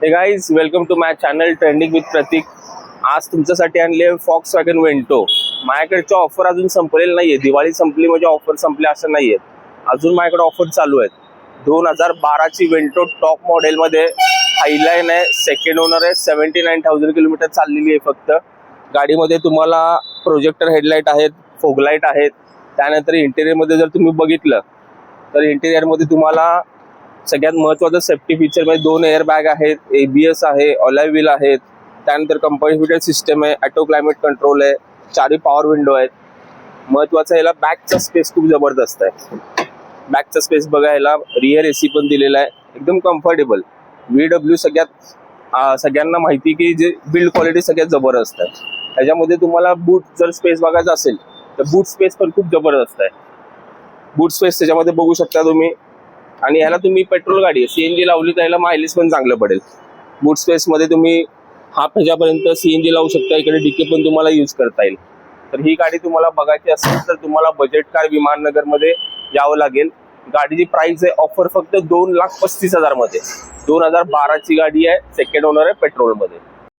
हे guys, welcome to my channel trending with Prateek. आज तुमच्यासाठी आणले Volkswagen Vento. माझ्याकडच्या ऑफर अजून संपलेल्या नाहीये. दिवाळी संपली म्हणजे ऑफर संपले असं नाहीये. अजून माझ्याकडे ऑफर चालू आहेत. 2012 ची Vento टॉप मॉडेल मध्ये हायलाईन आहे, सेकंड ओनर आहे, 79,000 किलोमीटर चाललेली आहे फक्त. गाडीमध्ये तुम्हाला प्रोजेक्टर हेडलाइट आहेत, फोग लाईट आहेत. त्यानंतर इंटेरियर मध्ये जर तुम्ही बघितलं तर इंटेरियर मध्ये तुम्हाला सगळ्यात महत्त्वाचं सेफ्टी फीचर मध्ये 2 एअर बॅग आहेत, ABS आहे, अलॉय व्हील आहेत. त्यानंतर कंपनी फिटेड सिस्टम आहे, ऑटो क्लायमेट कंट्रोल आहे, 4 पॉवर विंडो आहेत. महत्त्वाचं याला बॅकचा स्पेस खूप जबरदस्त आहे. बॅकचा स्पेस बघायला रिअर AC पण दिलेला आहे, एकदम कम्फर्टेबल. VW सगळ्यांना माहिती की जे बिल्ड क्वालिटी सगळ्यात जबरदस्त आहे. त्याच्यामध्ये तुम्हाला बूट जर स्पेस बघायचा असेल तर बूट स्पेस पण खूप जबरदस्त आहे. बूट स्पेस त्याच्यामध्ये बघू शकता तुम्ही. आणि याला तुम्ही पेट्रोल गाडी आहे, CNG लावली तर याला मायलेज पण चांगलं पडेल. बूट स्पेस मध्ये तुम्ही हाफ ह्याच्यापर्यंत CNG लावू शकता. इकडे DK पण तुम्हाला यूज करता येईल. तर ही गाडी तुम्हाला बघायची असेल तर तुम्हाला बजेट कार विमाननगर मध्ये यावं लागेल. गाडीची प्राइस आहे ऑफर फक्त 2,35,000 मध्ये. 2012 ची गाडी आहे, सेकंड ओनर आहे, पेट्रोल मध्ये.